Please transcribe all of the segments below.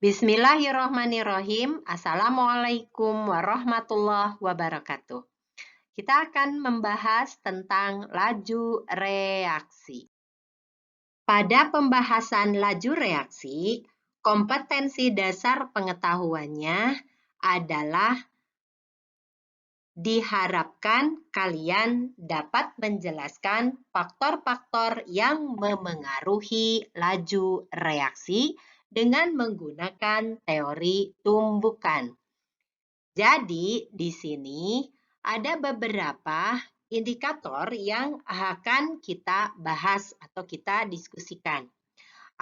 Bismillahirrahmanirrahim. Assalamualaikum warahmatullahi wabarakatuh. Kita akan membahas tentang laju reaksi. Pada pembahasan laju reaksi, kompetensi dasar pengetahuannya adalah diharapkan kalian dapat menjelaskan faktor-faktor yang memengaruhi laju reaksi dengan menggunakan teori tumbukan. Jadi, di sini ada beberapa indikator yang akan kita bahas atau kita diskusikan.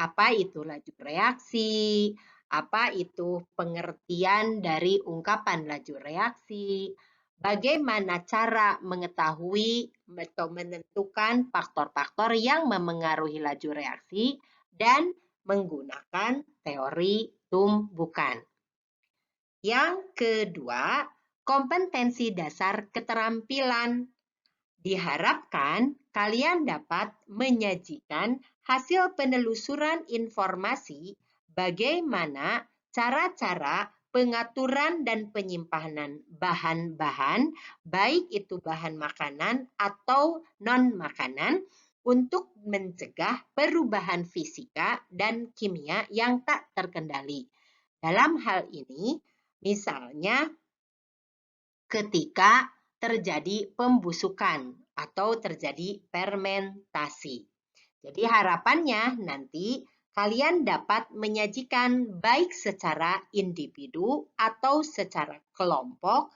Apa itu laju reaksi? Apa itu pengertian dari ungkapan laju reaksi? Bagaimana cara mengetahui atau menentukan faktor-faktor yang memengaruhi laju reaksi dan menggunakan teori tumbukan. Yang kedua, kompetensi dasar keterampilan. Diharapkan kalian dapat menyajikan hasil penelusuran informasi bagaimana cara-cara pengaturan dan penyimpanan bahan-bahan, baik itu bahan makanan atau non-makanan, untuk mencegah perubahan fisika dan kimia yang tak terkendali. Dalam hal ini, misalnya ketika terjadi pembusukan atau terjadi fermentasi. Jadi harapannya nanti kalian dapat menyajikan baik secara individu atau secara kelompok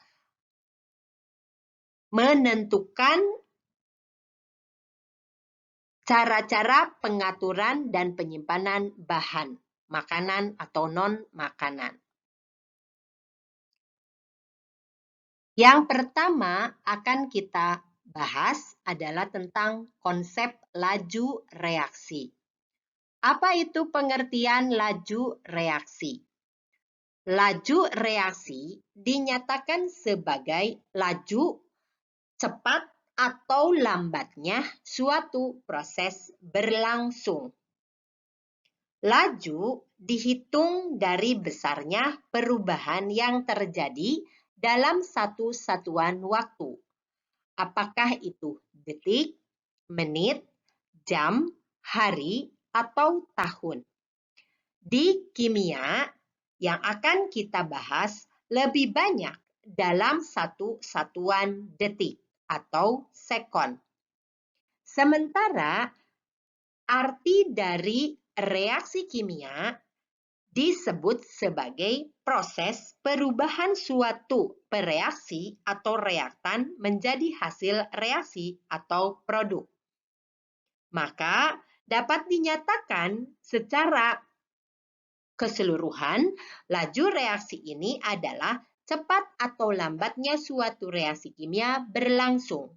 menentukan cara-cara pengaturan dan penyimpanan bahan makanan atau non-makanan. Yang pertama akan kita bahas adalah tentang konsep laju reaksi. Apa itu pengertian laju reaksi? Laju reaksi dinyatakan sebagai laju cepat atau lambatnya suatu proses berlangsung. Laju dihitung dari besarnya perubahan yang terjadi dalam satu satuan waktu. Apakah itu detik, menit, jam, hari, atau tahun. Di kimia, yang akan kita bahas lebih banyak dalam satu satuan detik atau sekon. Sementara arti dari reaksi kimia disebut sebagai proses perubahan suatu pereaksi atau reaktan menjadi hasil reaksi atau produk. Maka dapat dinyatakan secara keseluruhan, laju reaksi ini adalah cepat atau lambatnya suatu reaksi kimia berlangsung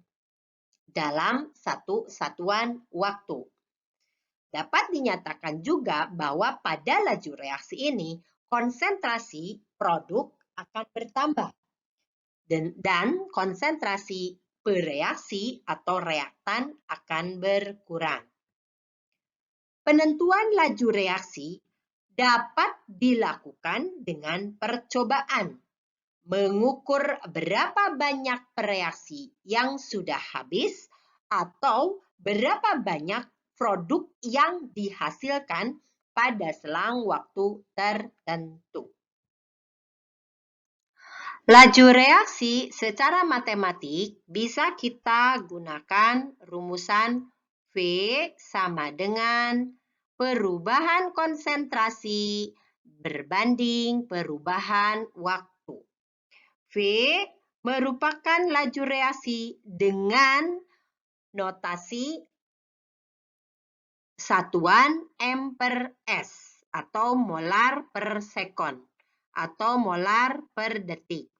dalam satu satuan waktu. Dapat dinyatakan juga bahwa pada laju reaksi ini, konsentrasi produk akan bertambah dan konsentrasi bereaksi atau reaktan akan berkurang. Penentuan laju reaksi dapat dilakukan dengan percobaan, mengukur berapa banyak reaksi yang sudah habis atau berapa banyak produk yang dihasilkan pada selang waktu tertentu. Laju reaksi secara matematik bisa kita gunakan rumusan V sama dengan perubahan konsentrasi berbanding perubahan waktu. V merupakan laju reaksi dengan notasi satuan M per S atau molar per sekon atau molar per detik.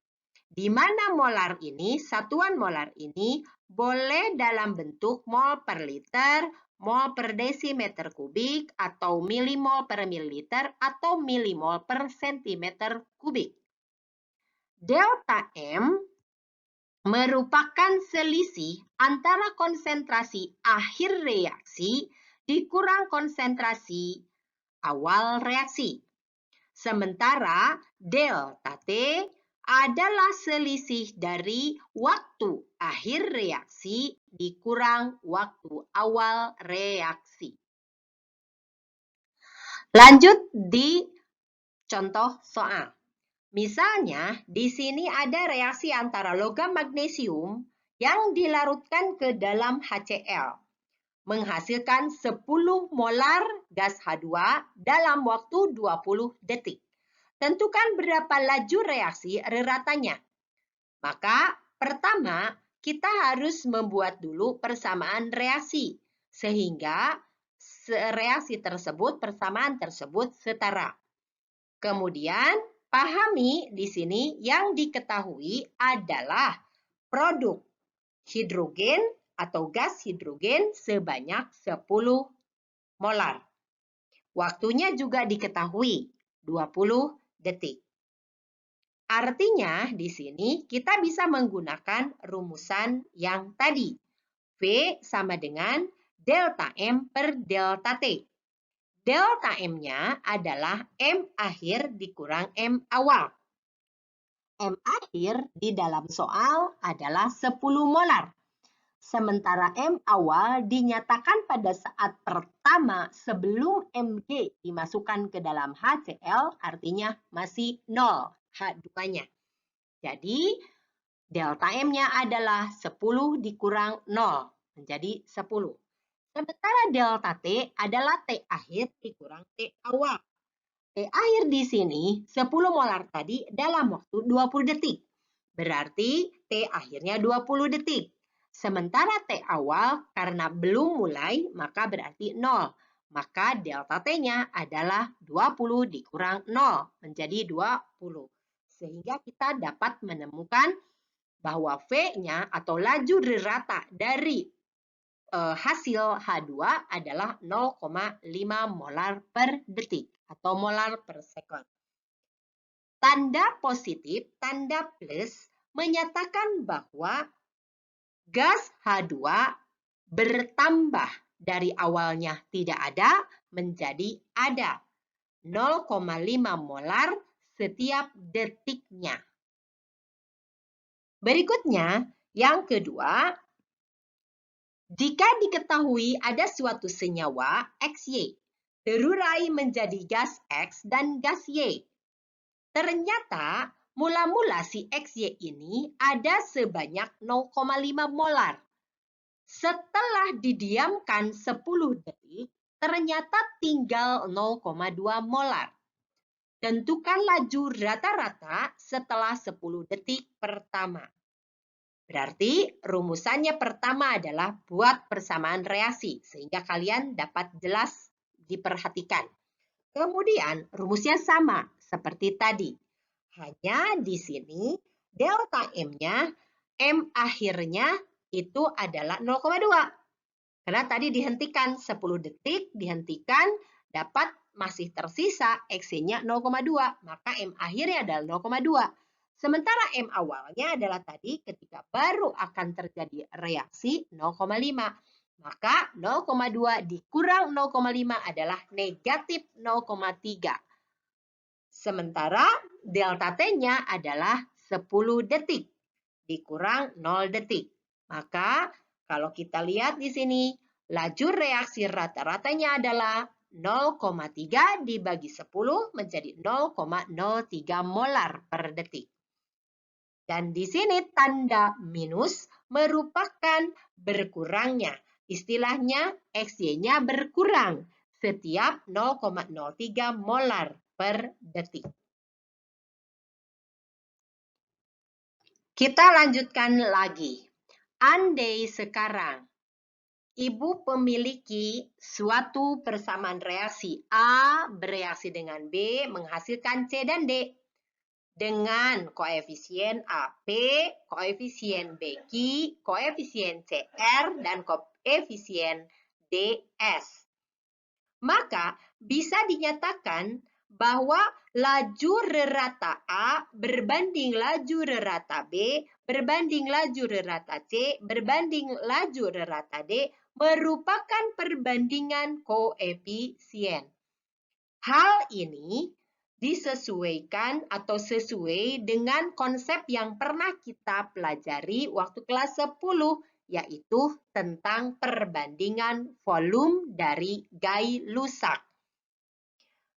Di mana molar ini, satuan molar ini boleh dalam bentuk mol per liter, mol per desimeter kubik, atau milimol per mililiter, atau milimol per sentimeter kubik. Delta M merupakan selisih antara konsentrasi akhir reaksi dikurang konsentrasi awal reaksi. Sementara delta T adalah selisih dari waktu akhir reaksi dikurang waktu awal reaksi. Lanjut di contoh soal. Misalnya, di sini ada reaksi antara logam magnesium yang dilarutkan ke dalam HCl, menghasilkan 10 molar gas H2 dalam waktu 20 detik. Tentukan berapa laju reaksi reratanya. Maka, pertama, kita harus membuat dulu persamaan reaksi, sehingga reaksi tersebut, persamaan tersebut setara. Kemudian, pahami di sini yang diketahui adalah produk hidrogen atau gas hidrogen sebanyak 10 molar. Waktunya juga diketahui, 20 detik. Artinya, di sini kita bisa menggunakan rumusan yang tadi. V sama dengan delta M per delta T. Delta M-nya adalah M akhir dikurang M awal. M akhir di dalam soal adalah 10 molar. Sementara M awal dinyatakan pada saat pertama sebelum Mg dimasukkan ke dalam HCl, artinya masih 0 H2-nya. Jadi, delta M-nya adalah 10 dikurang 0, menjadi 10. Sementara delta T adalah T akhir dikurang T awal. T akhir di sini 10 molar tadi dalam waktu 20 detik. Berarti T akhirnya 20 detik. Sementara T awal karena belum mulai maka berarti 0. Maka delta T-nya adalah 20 dikurang 0 menjadi 20. Sehingga kita dapat menemukan bahwa V-nya atau laju rata dari hasil H2 adalah 0,5 molar per detik atau molar per sekon. Tanda positif, tanda plus menyatakan bahwa gas H2 bertambah dari awalnya tidak ada menjadi ada 0,5 molar setiap detiknya. Berikutnya, yang kedua, jika diketahui ada suatu senyawa XY terurai menjadi gas X dan gas Y. Ternyata mula-mula si XY ini ada sebanyak 0,5 molar. Setelah didiamkan 10 detik, ternyata tinggal 0,2 molar. Tentukan laju rata-rata setelah 10 detik pertama. Berarti rumusannya pertama adalah buat persamaan reaksi, sehingga kalian dapat jelas diperhatikan. Kemudian rumusnya sama seperti tadi. Hanya di sini delta M-nya, M akhirnya itu adalah 0,2. Karena tadi dihentikan 10 detik, dihentikan dapat masih tersisa XY-nya 0,2. Maka M akhirnya adalah 0,2. Sementara M awalnya adalah tadi ketika baru akan terjadi reaksi 0,5. Maka 0,2 dikurang 0,5 adalah negatif 0,3. Sementara delta T-nya adalah 10 detik dikurang 0 detik. Maka kalau kita lihat di sini, laju reaksi rata-ratanya adalah 0,3 dibagi 10 menjadi 0,03 molar per detik. Dan di sini tanda minus merupakan berkurangnya. Istilahnya XY-nya berkurang setiap 0,03 molar per detik. Kita lanjutkan lagi. Andai sekarang Ibu memiliki suatu persamaan reaksi A bereaksi dengan B menghasilkan C dan D. Dengan koefisien AP, koefisien BQ, koefisien CR, dan koefisien DS. Maka bisa dinyatakan bahwa laju rerata A berbanding laju rerata B berbanding laju rerata C berbanding laju rerata D merupakan perbandingan koefisien. Hal ini disesuaikan atau sesuai dengan konsep yang pernah kita pelajari waktu kelas 10, yaitu tentang perbandingan volume dari Gay-Lussac.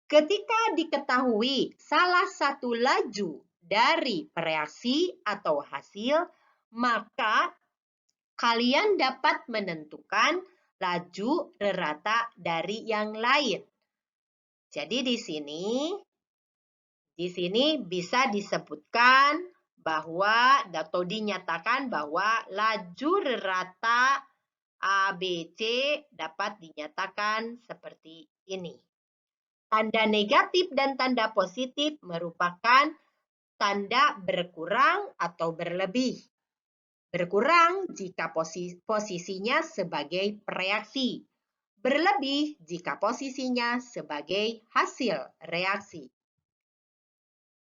Ketika diketahui salah satu laju dari reaksi atau hasil, maka kalian dapat menentukan laju rata dari yang lain. Jadi di sini bisa disebutkan bahwa atau dinyatakan bahwa laju rata ABC dapat dinyatakan seperti ini. Tanda negatif dan tanda positif merupakan tanda berkurang atau berlebih. Berkurang jika posisinya sebagai reaksi. Berlebih jika posisinya sebagai hasil reaksi.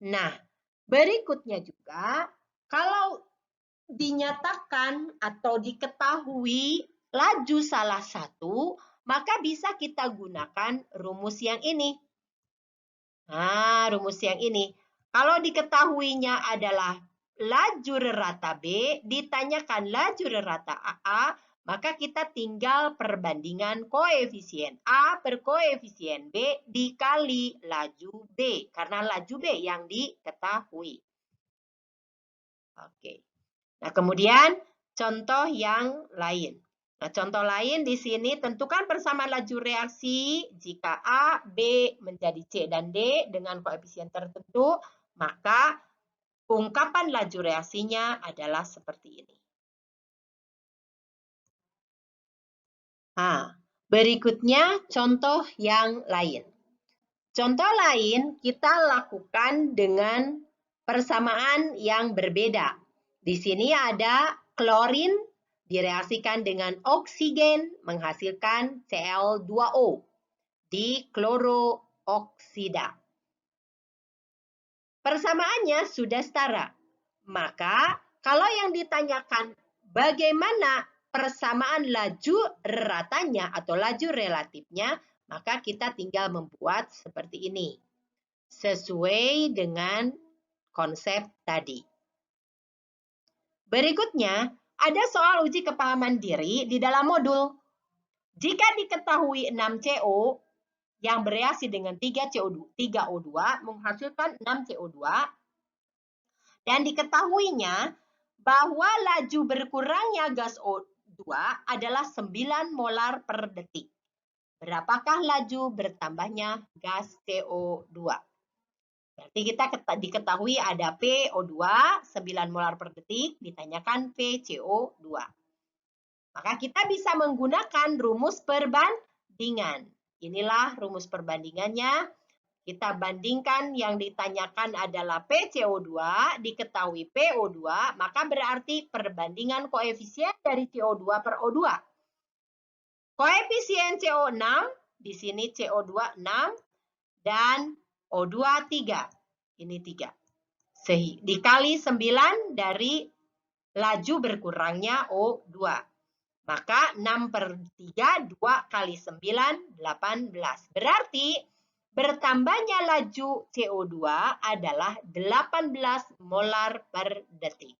Nah, berikutnya juga, kalau dinyatakan atau diketahui laju salah satu, maka bisa kita gunakan rumus yang ini. Nah, rumus yang ini. Kalau diketahuinya adalah laju rata B, ditanyakan laju rata AA, maka kita tinggal perbandingan koefisien A per koefisien B dikali laju B, karena laju B yang diketahui. Oke. Nah, kemudian contoh yang lain. Nah, contoh lain di sini, tentukan persamaan laju reaksi jika A, B menjadi C dan D dengan koefisien tertentu, maka ungkapan laju reaksinya adalah seperti ini. Nah, berikutnya contoh yang lain. Contoh lain kita lakukan dengan persamaan yang berbeda. Di sini ada klorin direaksikan dengan oksigen menghasilkan Cl2O di klorooksida. Persamaannya sudah setara. Maka kalau yang ditanyakan bagaimana persamaan laju ratanya atau laju relatifnya, maka kita tinggal membuat seperti ini. Sesuai dengan konsep tadi. Berikutnya, ada soal uji kepahaman diri di dalam modul. Jika diketahui 6CO yang bereaksi dengan 3O2 menghasilkan 6CO2, dan diketahuinya bahwa laju berkurangnya gas O2 adalah 9 molar per detik. Berapakah laju bertambahnya gas CO2? Berarti kita diketahui ada PO2 9 molar per detik, ditanyakan PCO2. Maka kita bisa menggunakan rumus perbandingan. Inilah rumus perbandingannya. Kita bandingkan yang ditanyakan adalah PCO2, diketahui PO2, maka berarti perbandingan koefisien dari CO2 per O2. Koefisien CO6, di sini CO2 6, dan O2 3. Ini 3. Dikali 9 dari laju berkurangnya O2. Maka 6 per 3, 2 kali 9, 18. Berarti bertambahnya laju CO2 adalah 18 molar per detik.